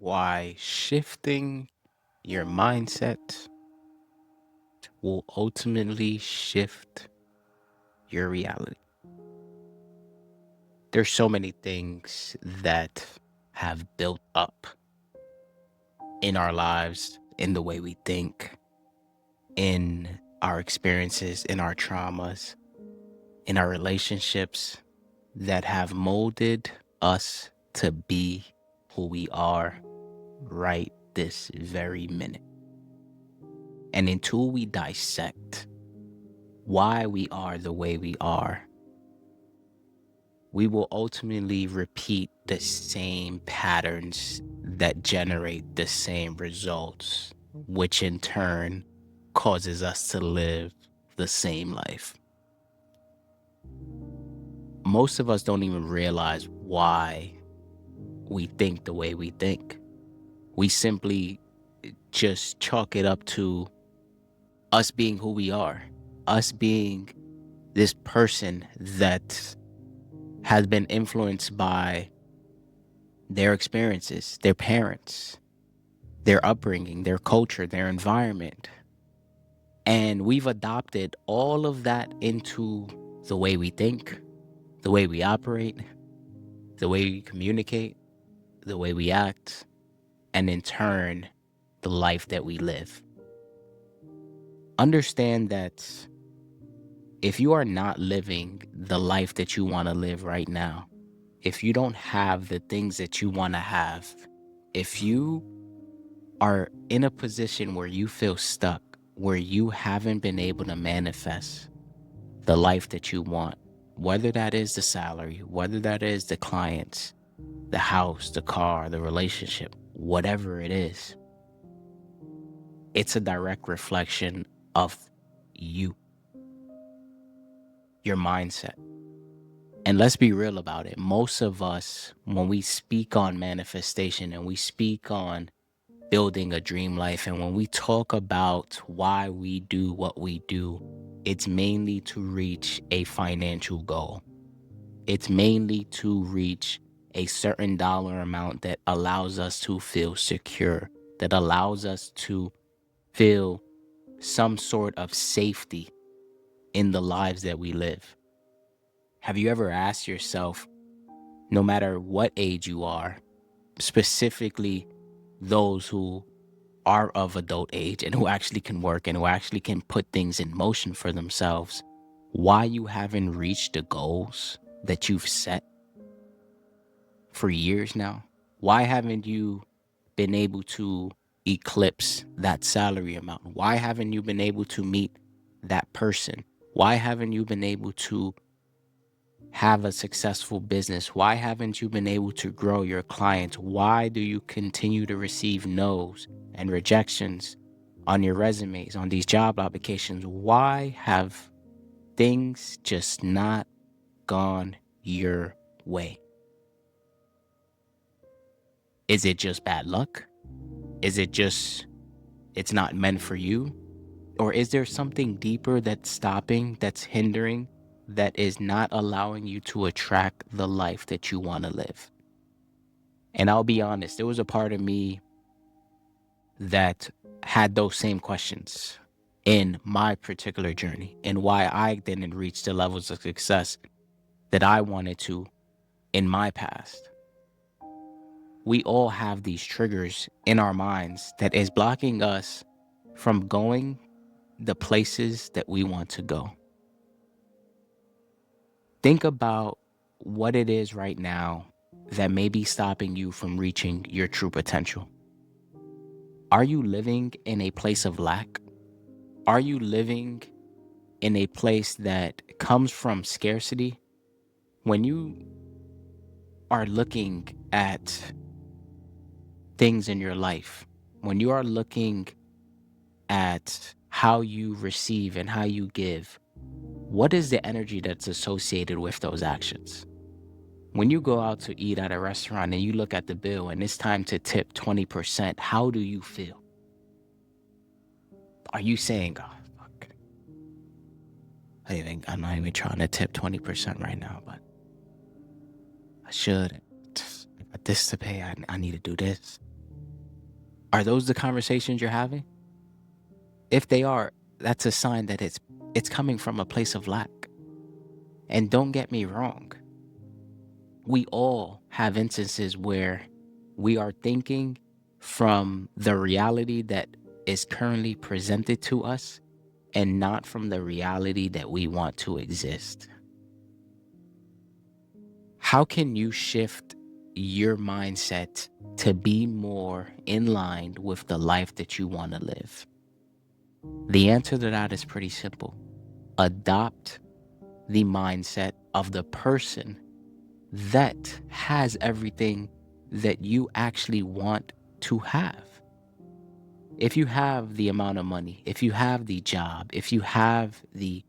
why shifting your mindset will ultimately shift your reality. There's so many things that have built up in our lives, in the way we think, in our experiences, in our traumas, in our relationships that have molded us to be who we are right this very minute. And until we dissect why we are the way we are, we will ultimately repeat the same patterns that generate the same results, which in turn causes us to live the same life. Most of us don't even realize why we think the way we think. We simply just chalk it up to us being who we are, us being this person that has been influenced by their experiences, their parents, their upbringing, their culture, their environment. And we've adopted all of that into the way we think, the way we operate, the way we communicate, the way we act, and in turn, the life that we live. Understand that if you are not living the life that you want to live right now, if you don't have the things that you want to have, if you are in a position where you feel stuck, where you haven't been able to manifest the life that you want, whether that is the salary, whether that is the clients, the house, the car, the relationship, whatever it is, it's a direct reflection of you, your mindset. And let's be real about it. Most of us, when we speak on manifestation and we speak on building a dream life, and when we talk about why we do what we do, it's mainly to reach a financial goal. It's mainly to reach a certain dollar amount that allows us to feel secure, that allows us to feel some sort of safety in the lives that we live. Have you ever asked yourself, no matter what age you are, specifically those who are of adult age and who actually can work and who actually can put things in motion for themselves, why you haven't reached the goals that you've set for years now? Why haven't you been able to eclipse that salary amount? Why haven't you been able to meet that person? Why haven't you been able to have a successful business? Why haven't you been able to grow your clients? Why do you continue to receive no's and rejections on your resumes, on these job applications? Why have things just not gone your way? Is it just bad luck? Is it just it's not meant for you? Or is there something deeper that's stopping, that's hindering, that is not allowing you to attract the life that you want to live? And I'll be honest, there was a part of me that had those same questions in my particular journey and why I didn't reach the levels of success that I wanted to in my past. We all have these triggers in our minds that is blocking us from going the places that we want to go. Think about what it is right now that may be stopping you from reaching your true potential. Are you living in a place of lack? Are you living in a place that comes from scarcity? When you are looking at things in your life, when you are looking at how you receive and how you give, what is the energy that's associated with those actions? When you go out to eat at a restaurant and you look at the bill and it's time to tip 20%, how do you feel? Are you saying, oh, fuck, I'm not even trying to tip 20% right now, but I should. I got this to pay. I need to do this. Are those the conversations you're having? If they are, that's a sign that it's coming from a place of lack. And don't get me wrong, we all have instances where we are thinking from the reality that is currently presented to us and not from the reality that we want to exist. How can you shift your mindset to be more in line with the life that you want to live? The answer to that is pretty simple. Adopt the mindset of the person that has everything that you actually want to have. If you have the amount of money, if you have the job, if you have the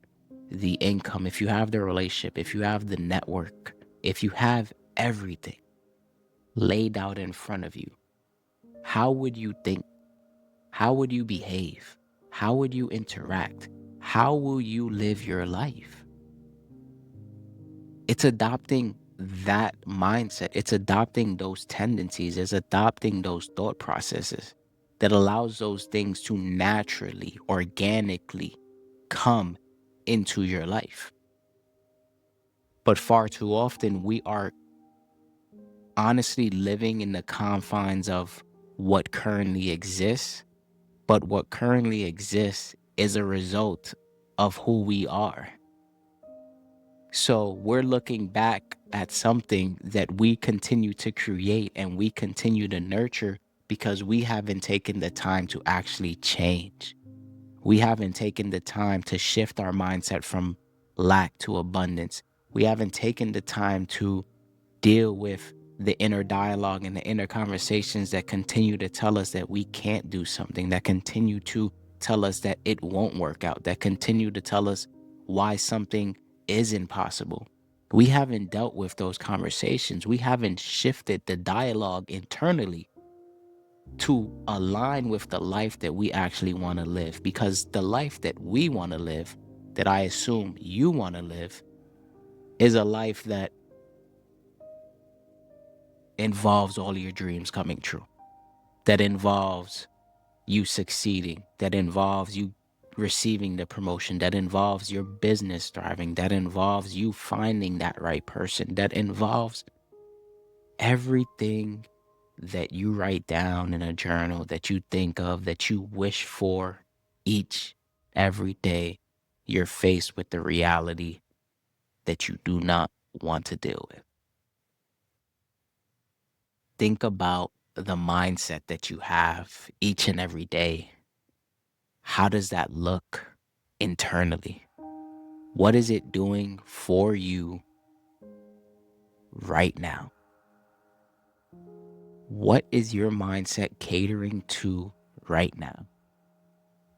income, if you have the relationship, if you have the network, if you have everything laid out in front of you, how would you think? How would you behave? How would you interact? How will you live your life? It's adopting that mindset. It's adopting those tendencies. It's adopting those thought processes that allows those things to naturally, organically come into your life. But far too often, we are honestly living in the confines of what currently exists. But what currently exists is a result of who we are. So we're looking back at something that we continue to create and we continue to nurture because we haven't taken the time to actually change. We haven't taken the time to shift our mindset from lack to abundance. We haven't taken the time to deal with the inner dialogue and the inner conversations that continue to tell us that we can't do something, that continue to tell us that it won't work out, that continue to tell us why something is impossible. We haven't dealt with those conversations. We haven't shifted the dialogue internally to align with the life that we actually want to live. Because the life that we want to live, that I assume you want to live, is a life that involves all your dreams coming true, that involves you succeeding, that involves you receiving the promotion, that involves your business thriving, that involves you finding that right person, that involves everything that you write down in a journal, that you think of, that you wish for each, every day. You're faced with the reality that you do not want to deal with. Think about the mindset that you have each and every day. How does that look internally? What is it doing for you right now? What is your mindset catering to right now?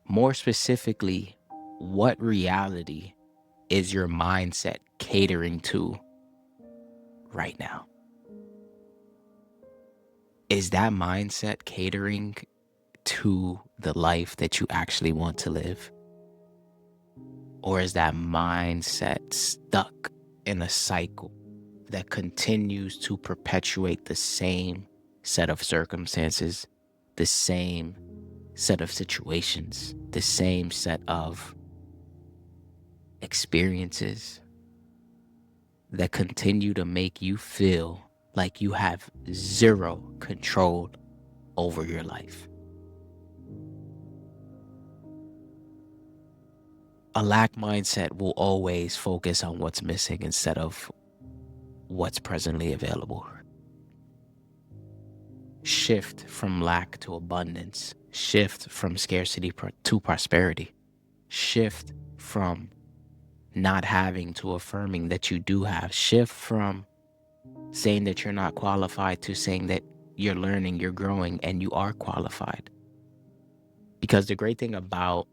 More specifically, what reality is your mindset catering to right now? Is that mindset catering to the life that you actually want to live? Or is that mindset stuck in a cycle that continues to perpetuate the same set of circumstances, the same set of situations, the same set of experiences that continue to make you feel like you have zero control over your life? A lack mindset will always focus on what's missing instead of what's presently available. Shift from lack to abundance. Shift from scarcity to prosperity. Shift from not having to affirming that you do have. Shift from saying that you're not qualified to saying that you're learning, you're growing, and you are qualified. Because the great thing about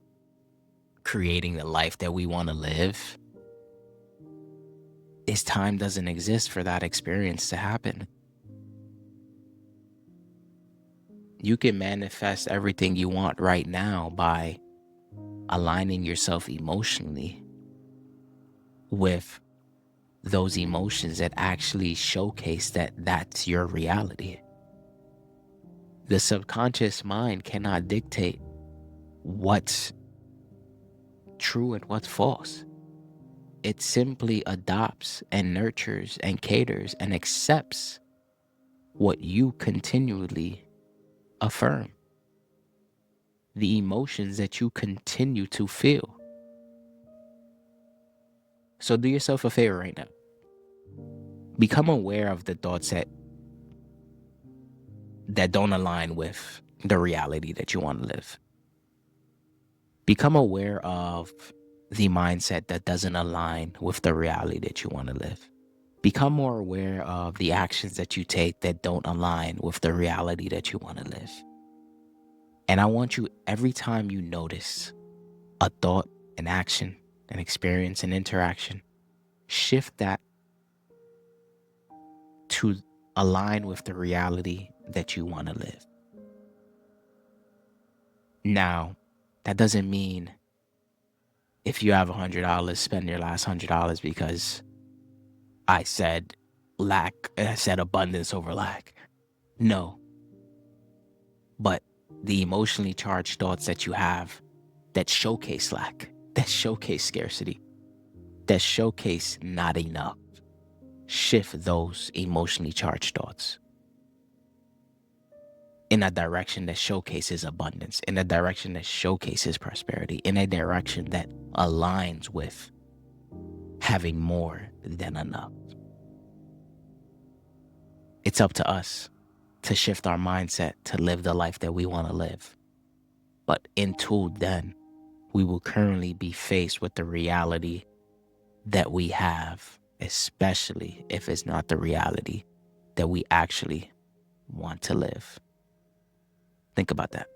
creating the life that we want to live is time doesn't exist for that experience to happen. You can manifest everything you want right now by aligning yourself emotionally with those emotions that actually showcase that that's your reality. The subconscious mind cannot dictate what's true and what's false. It simply adopts and nurtures and caters and accepts what you continually affirm, the emotions that you continue to feel. So do yourself a favor right now. Become aware of the thoughts that don't align with the reality that you want to live. Become aware of the mindset that doesn't align with the reality that you want to live. Become more aware of the actions that you take that don't align with the reality that you want to live. And I want you, every time you notice a thought, an action, an experience, an interaction, shift that to align with the reality that you want to live. Now, that doesn't mean if you have $100, spend your last $100 because I said abundance over lack. No. But the emotionally charged thoughts that you have that showcase lack, that showcase scarcity, that showcase not enough, shift those emotionally charged thoughts in a direction that showcases abundance, in a direction that showcases prosperity, in a direction that aligns with having more than enough. It's up to us to shift our mindset to live the life that we want to live. But until then, we will currently be faced with the reality that we have, especially if it's not the reality that we actually want to live. Think about that.